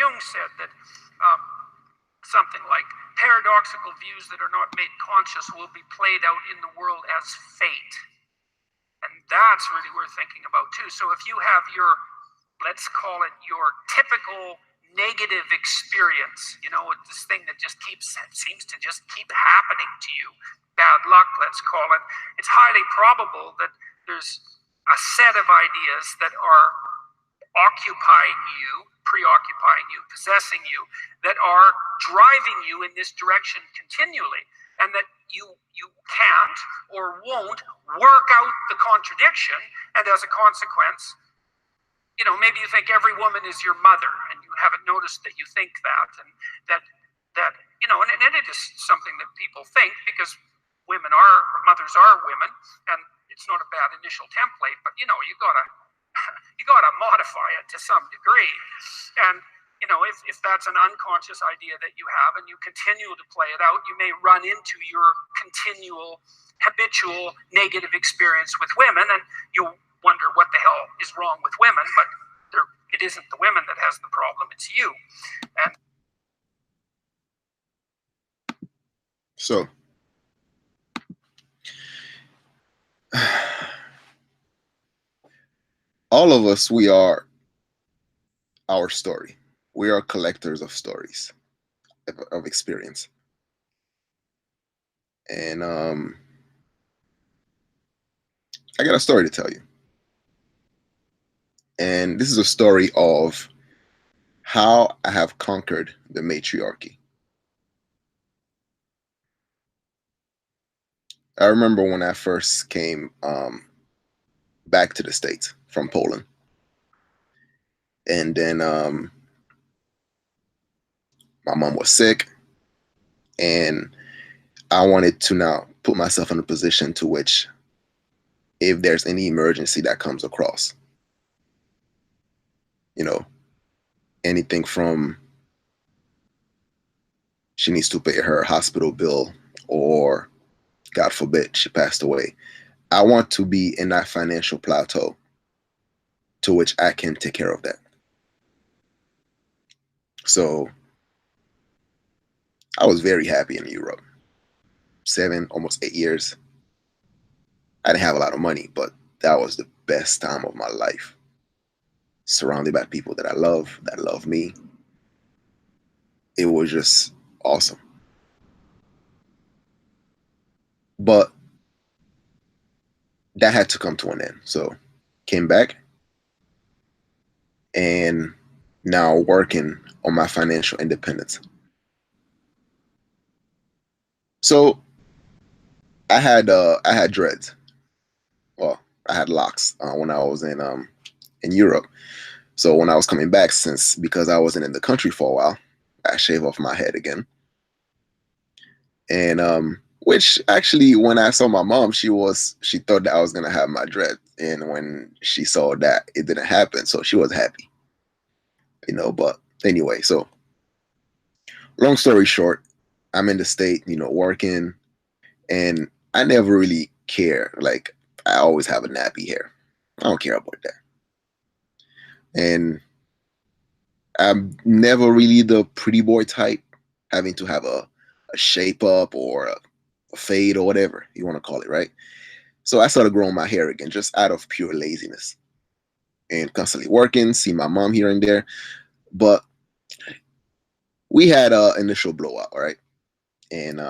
Jung said that something like paradoxical views that are not made conscious will be played out in the world as fate. And that's really worth thinking about too. So if you have your, let's call it your typical negative experience, this thing that seems to just keep happening to you, bad luck, let's call it, it's highly probable that there's a set of ideas that are occupying you, preoccupying you, possessing you, that are driving you in this direction continually, and that you can't or won't work out the contradiction, and as a consequence, maybe you think every woman is your mother, and you haven't noticed that you think that, and that and it is something that people think, because mothers are women, and it's not a bad initial template, but you gotta modify it to some degree. And if that's an unconscious idea that you have and you continue to play it out, you may run into your continual habitual negative experience with women, and you wonder what the hell is wrong with women, but it isn't the women that has the problem, it's you. And so all of us, we are our story. We are collectors of stories, of experience. And I got a story to tell you. And this is a story of how I have conquered the matriarchy. I remember when I first came back to the States from Poland. And then my mom was sick, and I wanted to now put myself in a position to which, if there's any emergency that comes across, anything from she needs to pay her hospital bill, or God forbid she passed away, I want to be in that financial plateau to which I can take care of that. So I was very happy in Europe. 7, almost 8 years. I didn't have a lot of money, but that was the best time of my life. Surrounded by people that love me. It was just awesome. But that had to come to an end. So came back, and now working on my financial independence. So I had dreads. Well, I had locks when I was in Europe. So when I was coming back, because I wasn't in the country for a while, I shaved off my head again. And which actually, when I saw my mom, she thought that I was gonna have my dread, and when she saw that it didn't happen, so she was happy, But anyway, so long story short, I'm in the state, working, and I never really care. Like, I always have a nappy hair. I don't care about that. And I'm never really the pretty boy type, having to have a shape up or a fade or whatever you want to call it, right? So I started growing my hair again, just out of pure laziness, and constantly working, see my mom here and there. But we had a initial blowout, right? And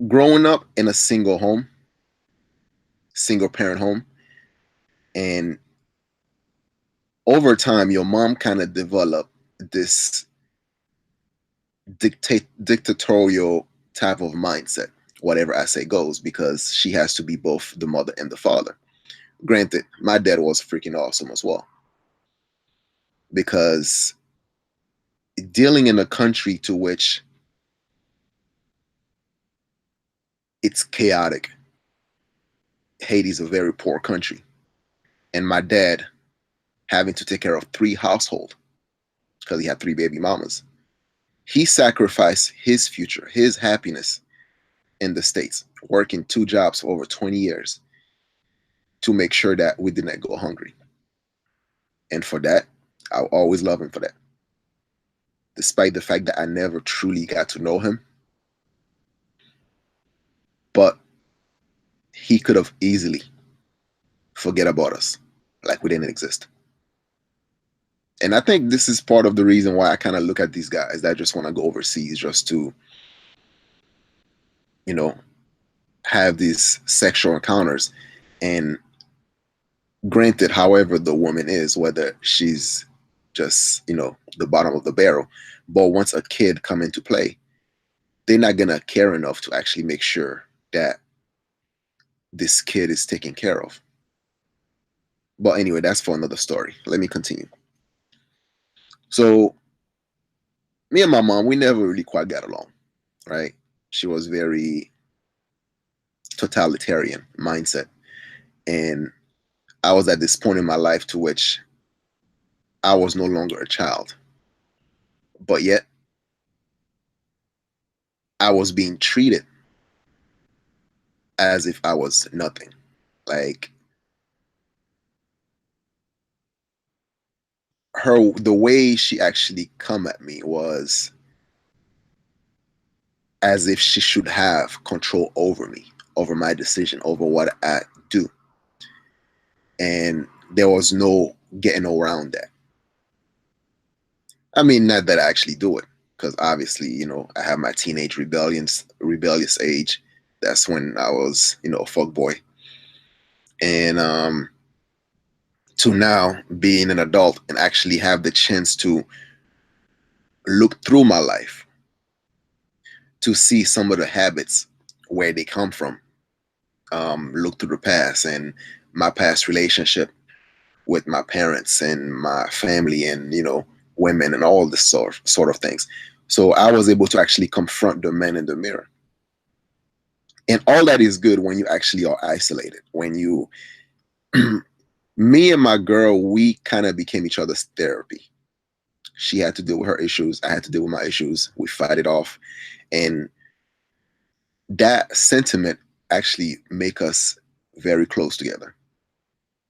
growing up in a single parent home, and over time, your mom kind of developed this dictatorial type of mindset. Whatever I say goes, because she has to be both the mother and the father. Granted, my dad was freaking awesome as well, because dealing in a country to which it's chaotic. Haiti's a very poor country, and my dad having to take care of 3 households because he had 3 baby mamas. He sacrificed his future, his happiness in the States, working 2 jobs for over 20 years to make sure that we didn't go hungry. And for that, I'll always love him for that. Despite the fact that I never truly got to know him, but he could have easily forget about us like we didn't exist. And I think this is part of the reason why I kind of look at these guys that just want to go overseas just to, you know, have these sexual encounters. And granted, however the woman is, whether she's just, the bottom of the barrel, but once a kid come into play, they're not gonna care enough to actually make sure that this kid is taken care of. But anyway, that's for another story. Let me continue. So me and my mom, we never really quite got along, right? She was very totalitarian mindset. And I was at this point in my life to which I was no longer a child. But yet I was being treated as if I was nothing. Like the way she actually come at me was as if she should have control over me, over my decision, over what I do. And there was no getting around that. I mean, not that I actually do it, because obviously, I have my teenage rebellious age. That's when I was, a fuck boy. And to now being an adult and actually have the chance to look through my life to see some of the habits where they come from, look through the past and my past relationship with my parents and my family and women and all this sort of things. So I was able to actually confront the man in the mirror. And all that is good when you actually are isolated. When you me and my girl, we kind of became each other's therapy. She had to deal with her issues, I had to deal with my issues. We fight it off. And that sentiment actually make us very close together.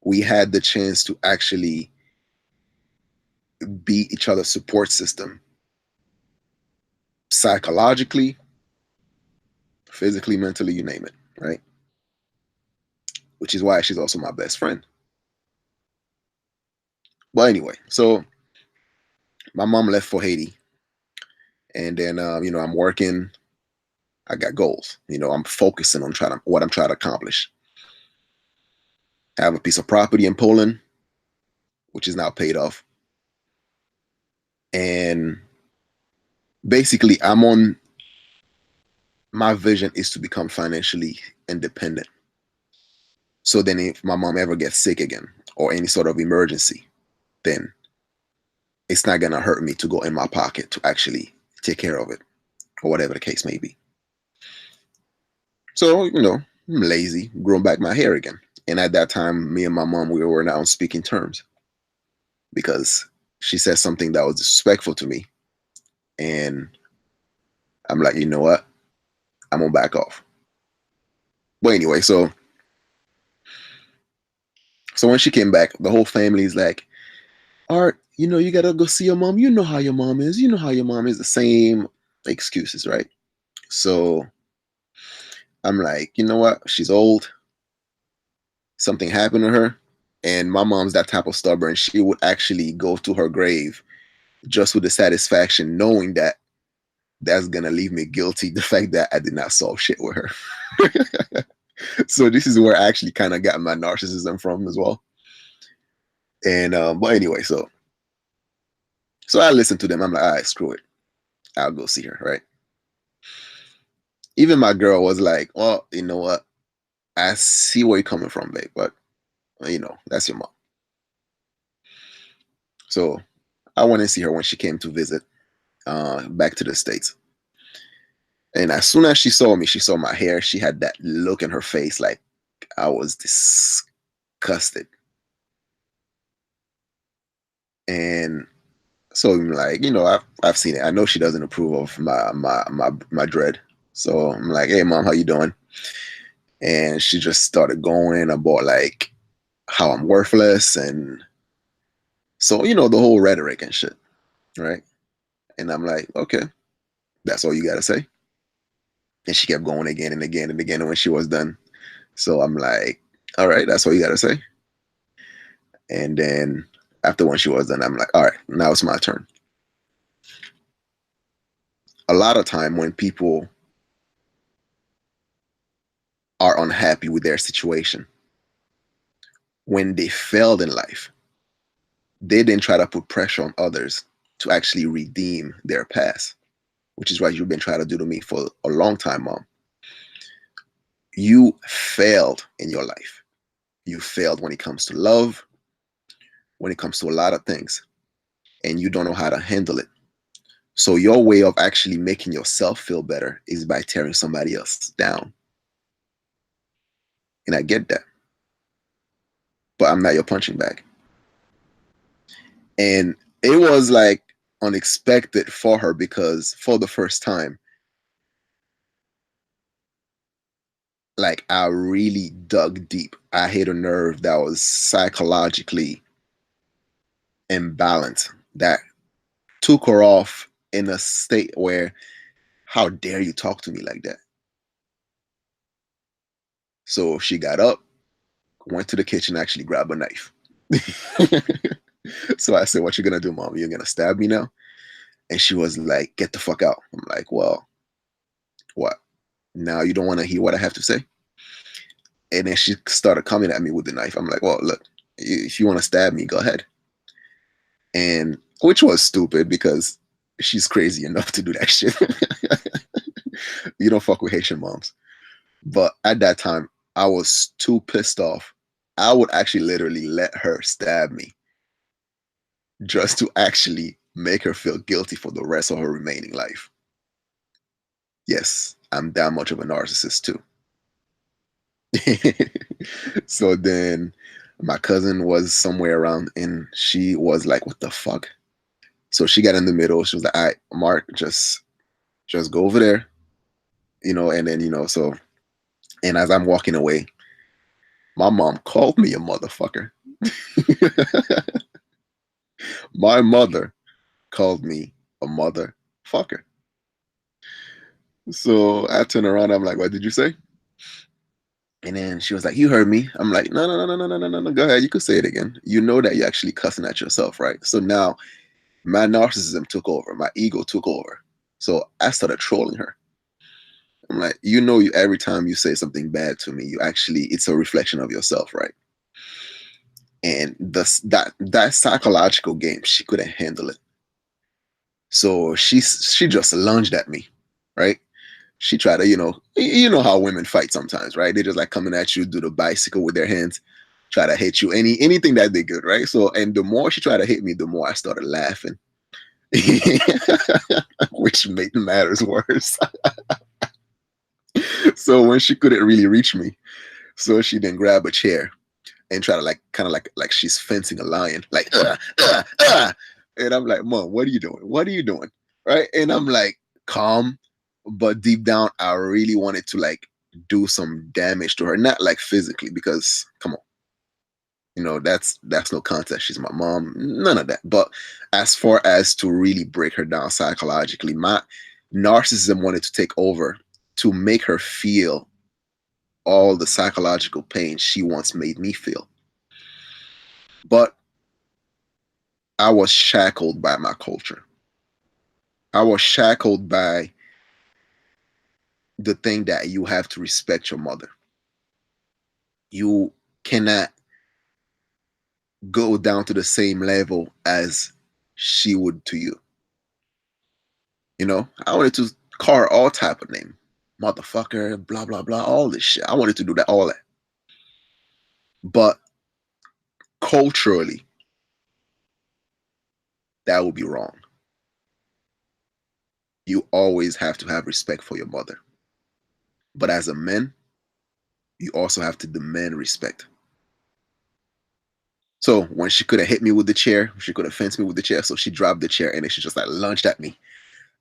We had the chance to actually be each other's support system psychologically, physically, mentally, you name it, right? Which is why she's also my best friend. But anyway, so my mom left for Haiti, and then I'm working. I got goals. I'm focusing on what I'm trying to accomplish. I have a piece of property in Poland, which is now paid off, and basically, my vision is to become financially independent. So then if my mom ever gets sick again or any sort of emergency, then it's not going to hurt me to go in my pocket to actually take care of it or whatever the case may be. So, I'm lazy, growing back my hair again. And at that time, me and my mom, we were now on speaking terms because she said something that was disrespectful to me. And I'm like, you know what? I'm going to back off. But anyway, so when she came back, the whole family is like, Art, you gotta go see your mom. You know how your mom is. You know how your mom is. The same excuses, right? So I'm like, you know what? She's old. Something happened to her. And my mom's that type of stubborn. She would actually go to her grave just with the satisfaction knowing that that's gonna leave me guilty. The fact that I did not solve shit with her. So this is where I actually kind of got my narcissism from as well. And but anyway, so I listened to them. I'm like, all right, screw it. I'll go see her, right? Even my girl was like, well, you know what? I see where you're coming from, babe, but that's your mom. So I went and see her when she came to visit back to the States. And as soon as she saw me, she saw my hair, she had that look in her face like I was disgusted. And so I'm like, I've seen it. I know she doesn't approve of my dread. So I'm like, hey mom, how you doing? And she just started going about like how I'm worthless and So, the whole rhetoric and shit, right? And I'm like, okay, that's all you got to say. And she kept going again and again and again. And when she was done, so I'm like, all right, that's all you got to say. And then after when she was done, I'm like, all right, now it's my turn. A lot of time when people are unhappy with their situation, when they failed in life, they then try to put pressure on others to actually redeem their past, which is what you've been trying to do to me for a long time, Mom. You failed in your life. You failed when it comes to love, when it comes to a lot of things, and you don't know how to handle it. So your way of actually making yourself feel better is by tearing somebody else down. And I get that, but I'm not your punching bag. And it was like unexpected for her because for the first time, like I really dug deep. I hit a nerve that was psychologically imbalanced that took her off in a state where, how dare you talk to me like that? So she got up, went to the kitchen, actually grabbed a knife. So I said, what you gonna do, Mom? You're gonna stab me now? And she was like, get the fuck out. I'm like, well, what? Now you don't want to hear what I have to say? And then she started coming at me with the knife. I'm like, well, look, if you want to stab me, go ahead. And which was stupid because she's crazy enough to do that shit. You don't fuck with Haitian moms. But at that time, I was too pissed off. I would actually literally let her stab me just to actually make her feel guilty for the rest of her remaining life. Yes, I'm that much of a narcissist too. So then my cousin was somewhere around and she was like, what the fuck? So she got in the middle. She was like, all right, Mark, just go over there, and then, so, and as I'm walking away, my mom called me a motherfucker. My mother called me a motherfucker. So I turn around, I'm like, what did you say? And then she was like, you heard me. I'm like, no, no, no, no, no, no, no, no. Go ahead. You could say it again. You know that you're actually cussing at yourself, right? So now my narcissism took over. My ego took over. So I started trolling her. I'm like, every time you say something bad to me, it's a reflection of yourself, right? And that psychological game, she couldn't handle it. So she just lunged at me, right? She tried to, you know how women fight sometimes, right? They just like coming at you, do the bicycle with their hands, try to hit you, anything that they good, right? So, and the more she tried to hit me, the more I started laughing, which made matters worse. So when she couldn't really reach me, so she then grabbed a chair and try to like kind of like she's fencing a lion, like and I'm like, Mom, what are you doing? What are you doing? Right? And I'm like calm, but deep down, I really wanted to like do some damage to her, not like physically, because come on, that's no contest. She's my mom, none of that. But as far as to really break her down psychologically, my narcissism wanted to take over to make her feel all the psychological pain she once made me feel. But I was shackled by my culture. I was shackled by the thing that you have to respect your mother. You cannot go down to the same level as she would to you. I wanted to call her all type of name. Motherfucker, blah, blah, blah, all this shit. I wanted to do that, all that. But culturally, that would be wrong. You always have to have respect for your mother. But as a man, you also have to demand respect. So when she could have hit me with the chair, she could have fenced me with the chair. So she dropped the chair and then she just like lunged at me.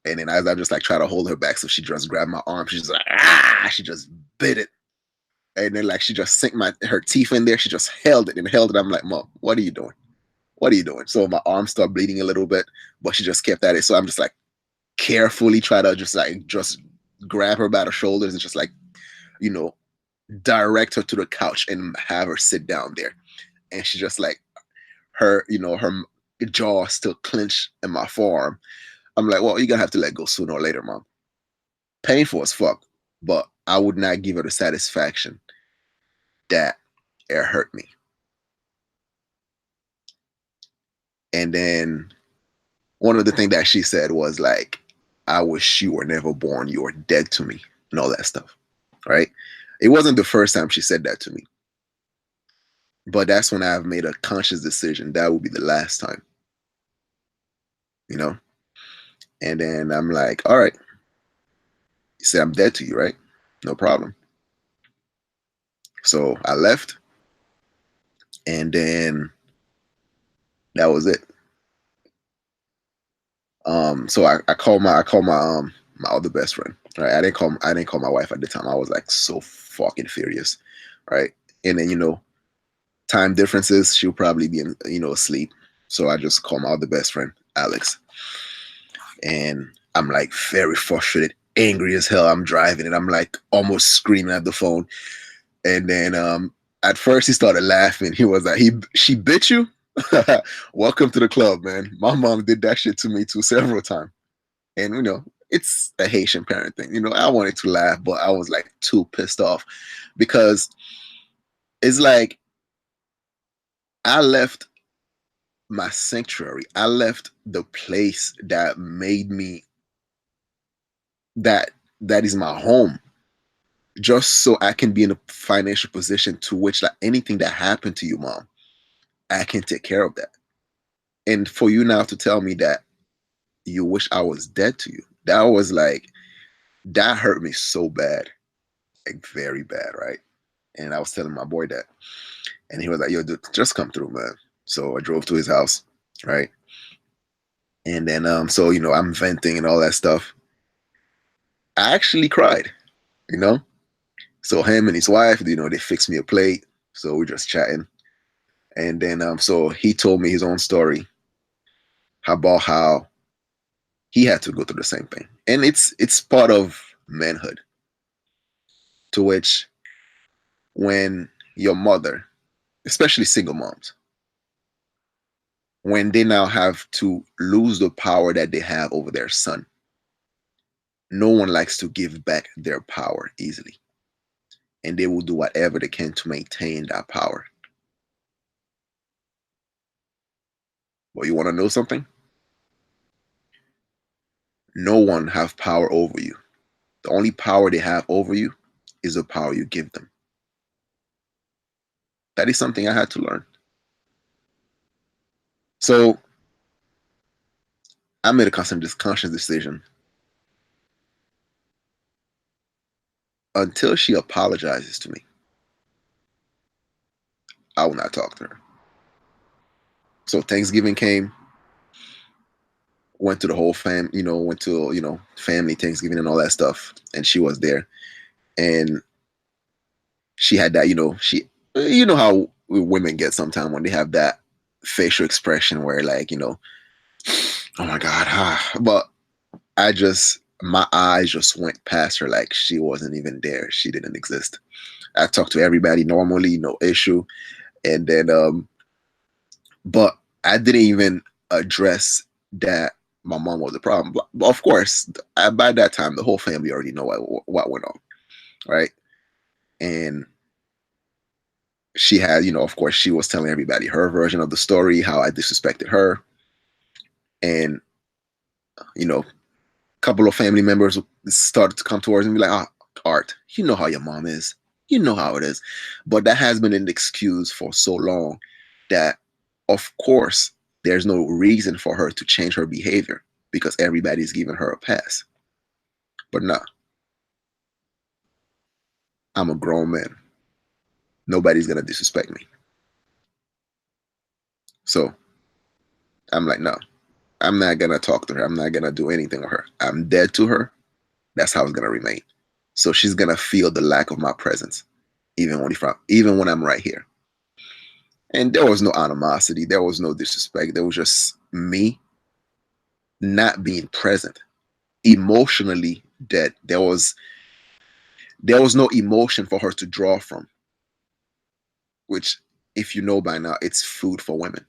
And then as I just like try to hold her back, so she just grabbed my arm. She's like, she just bit it. And then like she just sank her teeth in there. She just held it and held it. I'm like, Mom, what are you doing? what are you doing? So my arm started bleeding a little bit, but she just kept at it. So I'm just like carefully try to just grab her by the shoulders and just like, you know, direct her to the couch and have her sit down there. And she just like her, her jaw still clenched in my forearm. I'm like, well, you're gonna have to let go sooner or later, mom. Painful as fuck, but I would not give her the satisfaction that it hurt me. And then one of the things that she said was like, I wish you were never born. You are dead to me, and all that stuff. Right? It wasn't the first time she said that to me. But that's when I've made a conscious decision. That would be the last time. You know? And then I'm like, all right. You said I'm dead to you, right? No problem. So I left. And then that was it. So I called my other best friend. Right. I didn't call my wife at the time. I was like so fucking furious. Right. And then, time differences, she'll probably be in, asleep. So I just called my other best friend, Alex. And I'm like very frustrated, angry as hell. I'm driving and I'm like almost screaming at the phone. And then at first he started laughing. He was like, she bit you? Welcome to the club, man. My mom did that shit to me too several times. And it's a Haitian parent thing. I wanted to laugh, but I was like too pissed off because it's like I left my sanctuary. I left the place that made me that is my home just so I can be in a financial position to which like anything that happened to you, mom, I can take care of that. And for you now to tell me that you wish I was dead to you, that was like that hurt me so bad. Like very bad, right? And I was telling my boy that. And he was like, yo, dude, just come through, man. So I drove to his house, right? And then so I'm venting and all that stuff. I actually cried, you know? So him and his wife, they fixed me a plate. So we're just chatting. And then so he told me his own story about how he had to go through the same thing. And it's part of manhood. To which when your mother, especially single moms, when they now have to lose the power that they have over their son, no one likes to give back their power easily. And they will do whatever they can to maintain that power. But you want to know something? No one have power over you. The only power they have over you is the power you give them. That is something I had to learn. So I made a conscious decision. Until she apologizes to me, I will not talk to her. So Thanksgiving came, went to the whole went to, family Thanksgiving and all that stuff. And she was there. And she had that, how women get sometimes when they have that facial expression where like, oh my God. But my eyes just went past her like she wasn't even there. She didn't exist. I talked to everybody normally, no issue. And then, but I didn't even address that my mom was the problem. But of course, by that time, the whole family already know what went on, right? And she had, of course, she was telling everybody her version of the story, how I disrespected her. And, a couple of family members started to come towards me and be like, Art, you know how your mom is. You know how it is. But that has been an excuse for so long that, of course, there's no reason for her to change her behavior because everybody's giving her a pass. But nah, I'm a grown man. Nobody's going to disrespect me. So I'm like, no, I'm not going to talk to her. I'm not going to do anything with her. I'm dead to her. That's how it's going to remain. So she's going to feel the lack of my presence, even when I'm right here. And there was no animosity, there was no disrespect. There was just me not being present, emotionally dead. There was no emotion for her to draw from, which, if you know by now, it's food for women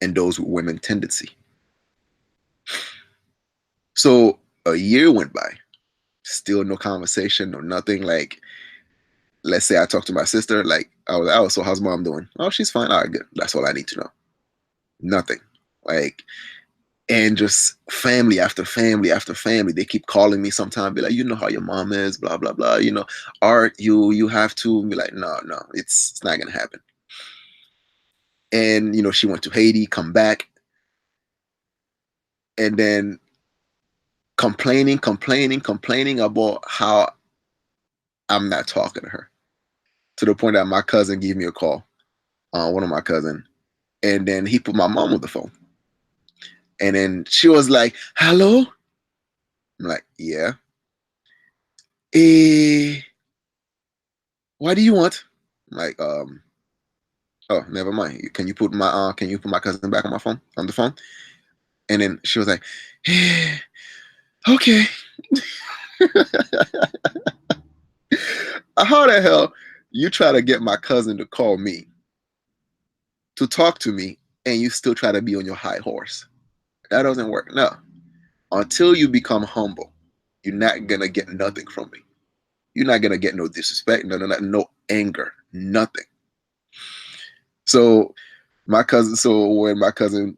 and those with women tendency. So a year went by, still no conversation, no nothing. Like, let's say I talked to my sister, like, I was, oh, so how's mom doing? Oh, she's fine. All right, good. That's all I need to know. Nothing. Like, and just family after family after family, they keep calling me sometimes, be like, you know how your mom is, blah blah blah. Art, you have to be like, no, no, it's not gonna happen. And she went to Haiti, come back, and then complaining about how I'm not talking to her, to the point that my cousin gave me a call, one of my cousin, and then he put my mom on the phone, and then she was like, "Hello," I'm like, "Yeah." Eh, what do you want? I'm like, oh, never mind. Can you put my cousin back on the phone? And then she was like, eh, okay. How the hell you try to get my cousin to call me to talk to me, and you still try to be on your high horse? That doesn't work. No. Until you become humble, you're not gonna get nothing from me. You're not gonna get no disrespect, no anger, nothing. So when my cousin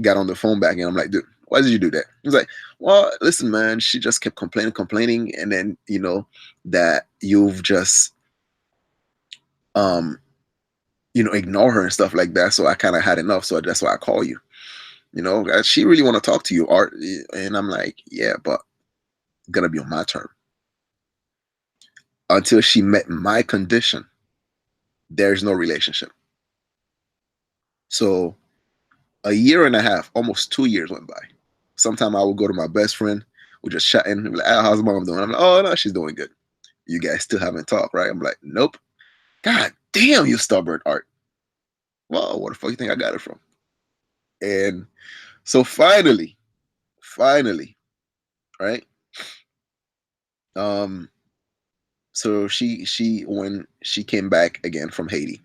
got on the phone back, and I'm like, dude, why did you do that? He's like, well, listen, man, she just kept complaining, and then that you've just um ignore her and stuff like that. So I kind of had enough. So that's why I call you. She really want to talk to you, Art. And I'm like, yeah, but gonna be on my term. Until she met my condition, there's no relationship. So a year and a half, almost 2 years went by. Sometime I would go to my best friend, we're just chatting, be like, oh, how's mom doing? I'm like, oh no, she's doing good. You guys still haven't talked, right? I'm like, nope. God damn, you stubborn, Art. Well, where the fuck you think I got it from? And so finally, right? Um, so she when she came back again from Haiti,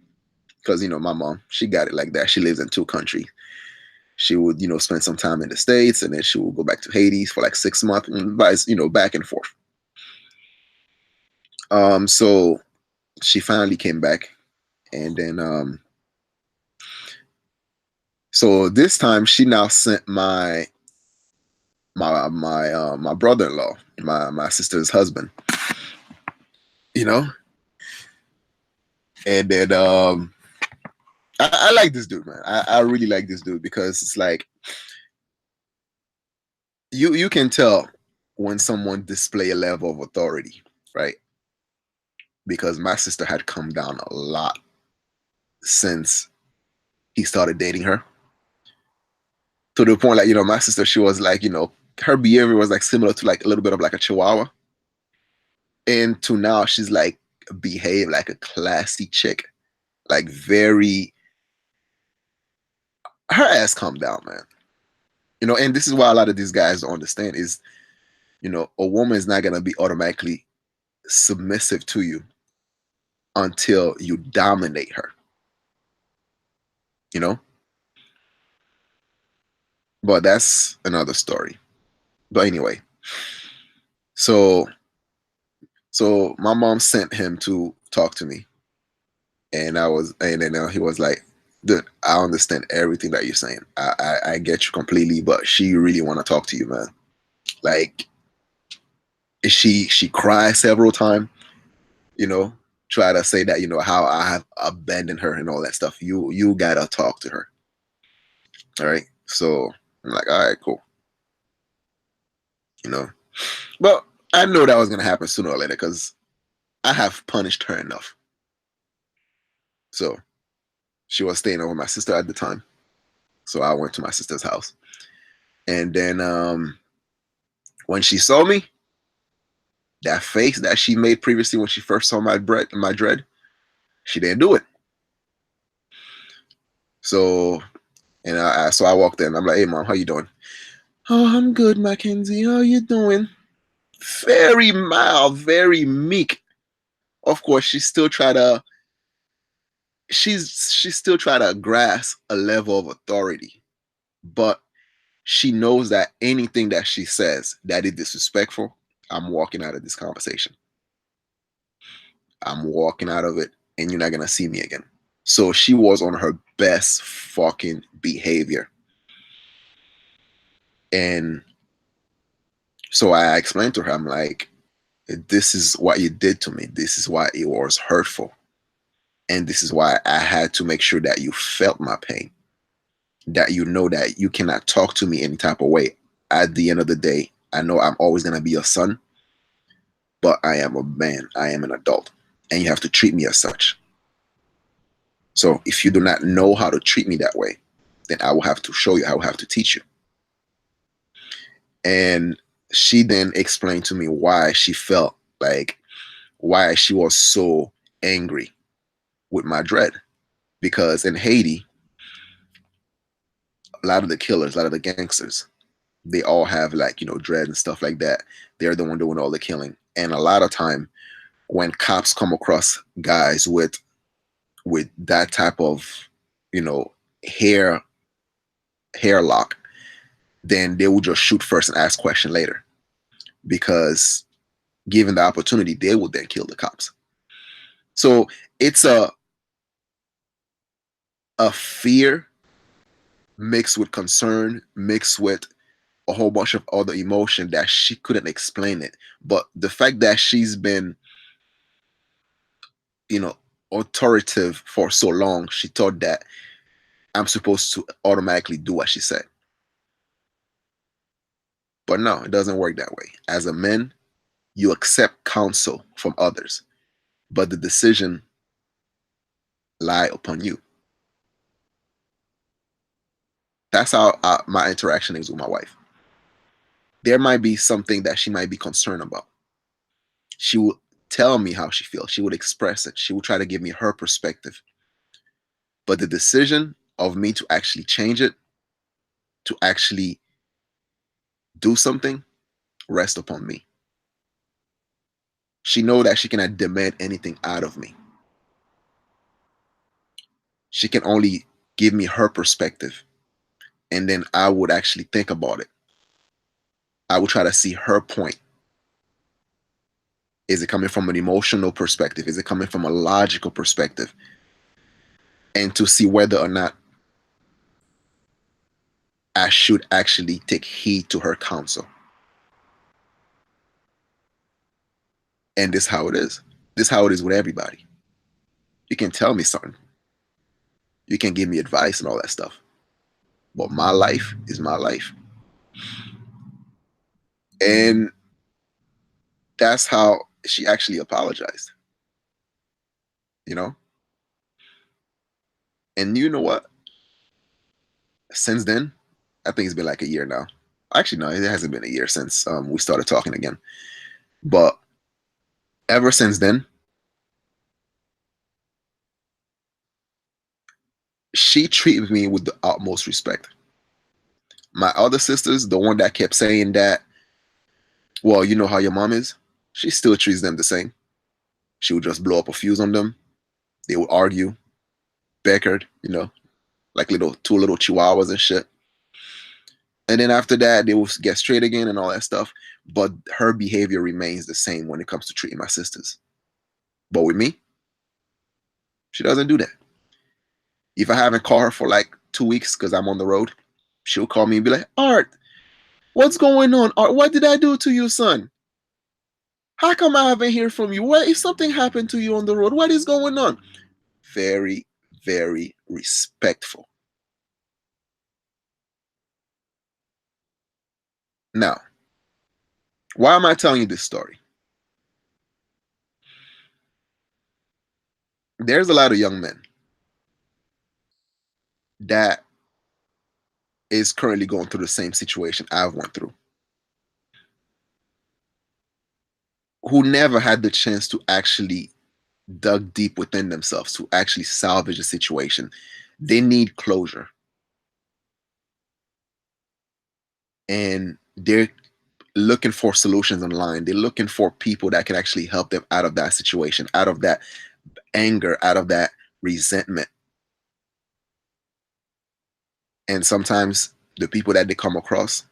because my mom, she got it like that. She lives in two countries. She would spend some time in the States, and then she would go back to Haiti for like 6 months, and back and forth. So she finally came back, and then so this time she now sent my brother-in-law, my sister's husband, you know and then I like this dude, man. I really like this dude, because it's like you can tell when someone display a level of authority, right? Because my sister had come down a lot since he started dating her, to the point, like, my sister, she was like, her behavior was like similar to like a little bit of like a chihuahua, and to now she's like behave like a classy chick, like very, her ass calm down, man. And this is why a lot of these guys don't understand is, a woman is not gonna be automatically submissive to you until you dominate her, you know but that's another story. But anyway, so my mom sent him to talk to me, and then he was like, dude, I understand everything that you're saying. I get you completely, but she really want to talk to you, man. Like, she cried several times, you know try to say that, how I have abandoned her and all that stuff. You gotta talk to her. All right. So I'm like, all right, cool. you know but I know that was gonna happen sooner or later, because I have punished her enough. So she was staying over my sister at the time, so I went to my sister's house. And then when she saw me, that face that she made previously when she first saw my dread, she didn't do it. So so I walked in. I'm like, "Hey, mom, how you doing?" "Oh, I'm good, Mackenzie. How you doing?" Very mild, very meek. Of course, she's still try to grasp a level of authority, but she knows that anything that she says that is disrespectful, I'm walking out of this conversation. I'm walking out of it, and you're not gonna see me again. So she was on her best fucking behavior. And so I explained to her, I'm like, this is what you did to me. This is why it was hurtful. And this is why I had to make sure that you felt my pain, that you know that you cannot talk to me any type of way. At the end of the day, I know I'm always going to be your son, but I am a man. I am an adult, and you have to treat me as such. So if you do not know how to treat me that way, then I will have to show you. I will have to teach you. And she then explained to me why she felt like, why she was so angry with my dread. Because in Haiti, a lot of the killers, a lot of the gangsters, they all have like, dread and stuff like that. They're the one doing all the killing. And a lot of time when cops come across guys with that type of, you know, hair hair lock, then they will just shoot first and ask question later. Because given the opportunity, they will then kill the cops. So it's a fear mixed with concern, mixed with a whole bunch of other emotion that she couldn't explain it. But the fact that she's been, you know, authoritative for so long, she thought that I'm supposed to automatically do what she said. But no, it doesn't work that way. As a man, you accept counsel from others, but the decision lie upon you. That's how my interaction is with my wife. There might be something that she might be concerned about. She will tell me how she feels. She would express it. She would try to give me her perspective. But the decision of me to actually change it, to actually do something, rests upon me. She know that she cannot demand anything out of me. She can only give me her perspective, and then I would actually think about it. I would try to see her point. Is it coming from an emotional perspective? Is it coming from a logical perspective? And to see whether or not I should actually take heed to her counsel. And this is how it is. This is how it is with everybody. You can tell me something. You can give me advice and all that stuff. But my life is my life. And that's how she actually apologized, you know? And you know what? Since then, I think it's been like a year now. Actually, no, it hasn't been a year since we started talking again. But ever since then, she treated me with the utmost respect. My other sisters, the one that kept saying that, well, you know how your mom is, she still treats them the same. She would just blow up a fuse on them. They would argue, bickered, like two little chihuahuas and shit. And then after that, they will get straight again and all that stuff. But her behavior remains the same when it comes to treating my sisters. But with me, she doesn't do that. If I haven't called her for like 2 weeks because I'm on the road, she'll call me and be like, Art, what's going on? Art, what did I do to you, son? How come I haven't heard from you? What if something happened to you on the road? What is going on? Very, very respectful. Now, why am I telling you this story? There's a lot of young men that is currently going through the same situation I've went through, who never had the chance to actually dug deep within themselves to actually salvage a situation. They need closure. And they're looking for solutions online. They're looking for people that can actually help them out of that situation, out of that anger, out of that resentment. And sometimes the people that they come across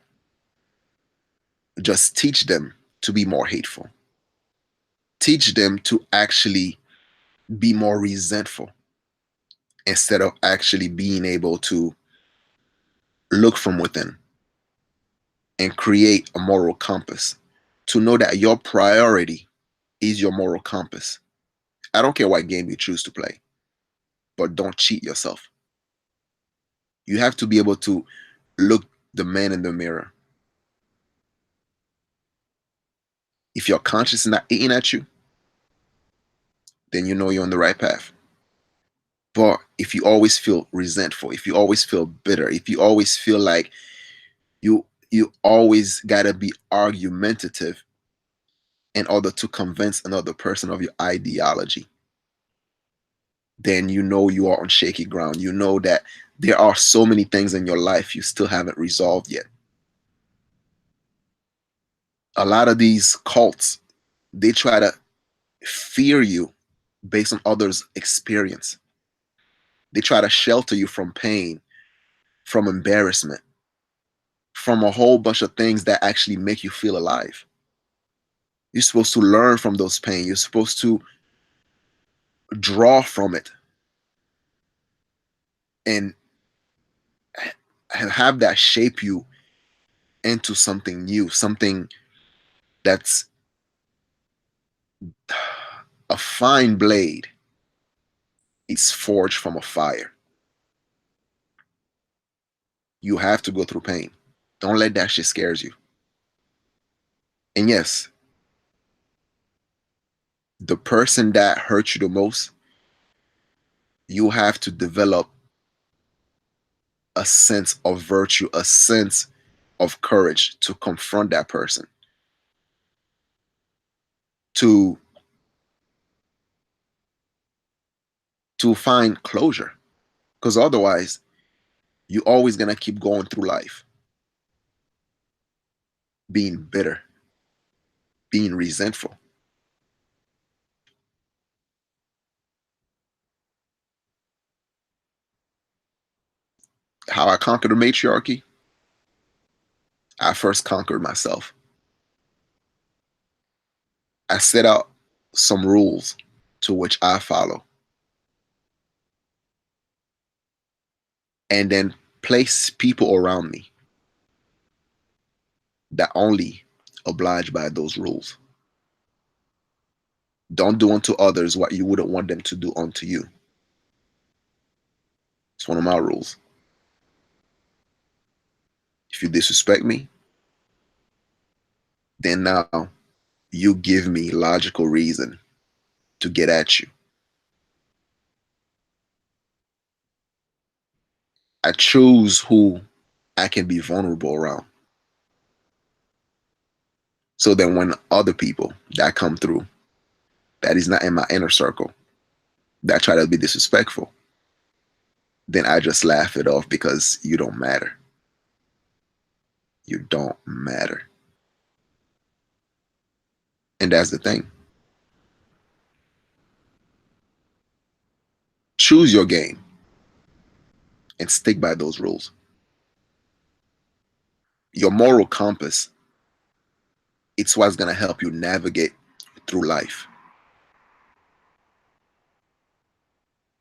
just teach them to be more hateful, teach them to actually be more resentful instead of actually being able to look from within and create a moral compass, to know that your priority is your moral compass. I don't care what game you choose to play, but don't cheat yourself. You have to be able to look the man in the mirror. If your conscience is not eating at you, then you know you're on the right path. But if you always feel resentful, if you always feel bitter, if you always feel like you always gotta be argumentative in order to convince another person of your ideology, then you know you are on shaky ground. You know that there are so many things in your life you still haven't resolved yet. A lot of these cults, they try to fear you based on others' experience. They try to shelter you from pain, from embarrassment, from a whole bunch of things that actually make you feel alive. You're supposed to learn from those pain. You're supposed to draw from it and have that shape you into something new, something that's a fine blade. It's forged from a fire. You have to go through pain. Don't let that shit scares you. And yes, the person that hurt you the most, you have to develop a sense of virtue, a sense of courage to confront that person, to find closure. Because otherwise, you're always gonna keep going through life being bitter, being resentful. How I conquered the matriarchy, I first conquered myself. I set out some rules to which I follow, and then place people around me that only oblige by those rules. Don't do unto others what you wouldn't want them to do unto you. It's one of my rules. If you disrespect me, then now you give me logical reason to get at you. I choose who I can be vulnerable around. So then when other people that come through, that is not in my inner circle, that try to be disrespectful, then I just laugh it off because you don't matter. You don't matter. And that's the thing. Choose your game and stick by those rules. Your moral compass, it's what's going to help you navigate through life.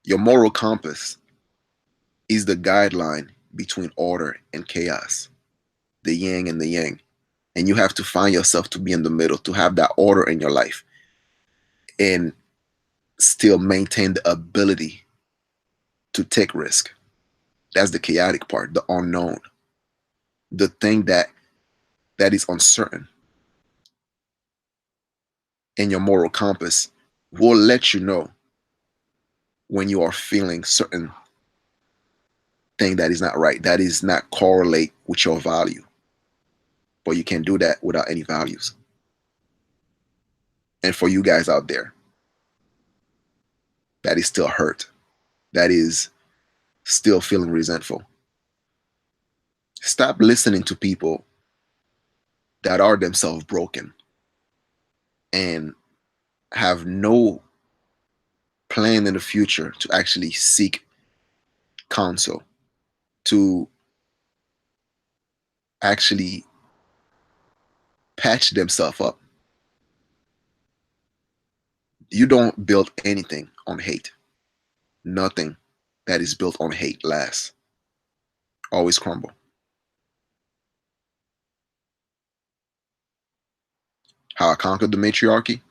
Your moral compass is the guideline between order and chaos, the yin and the yang. And you have to find yourself to be in the middle, to have that order in your life and still maintain the ability to take risk. That's the chaotic part, the unknown, the thing that is uncertain. And your moral compass will let you know when you are feeling certain thing that is not right, that is not correlate with your value. But you can do that without any values. And for you guys out there, that is still hurt, that is still feeling resentful. Stop listening to people that are themselves broken and have no plan in the future to actually seek counsel, to actually patch themselves up. You don't build anything on hate. Nothing that is built on hate lasts. Always crumble. How I conquered the matriarchy?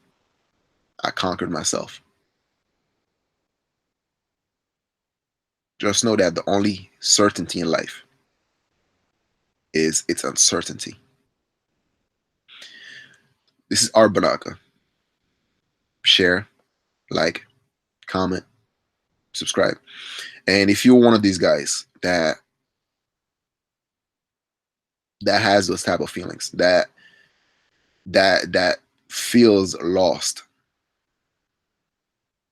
I conquered myself. Just know that the only certainty in life is its uncertainty. This is Art Banaka. Share, like, comment, subscribe. And if you're one of these guys that has those type of feelings, that feels lost,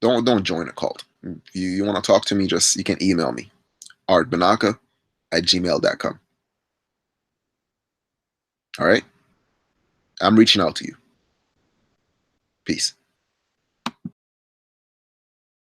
don't join a cult. If you want to talk to me, just you can email me, artbanaka@gmail.com. All right? I'm reaching out to you. Peace.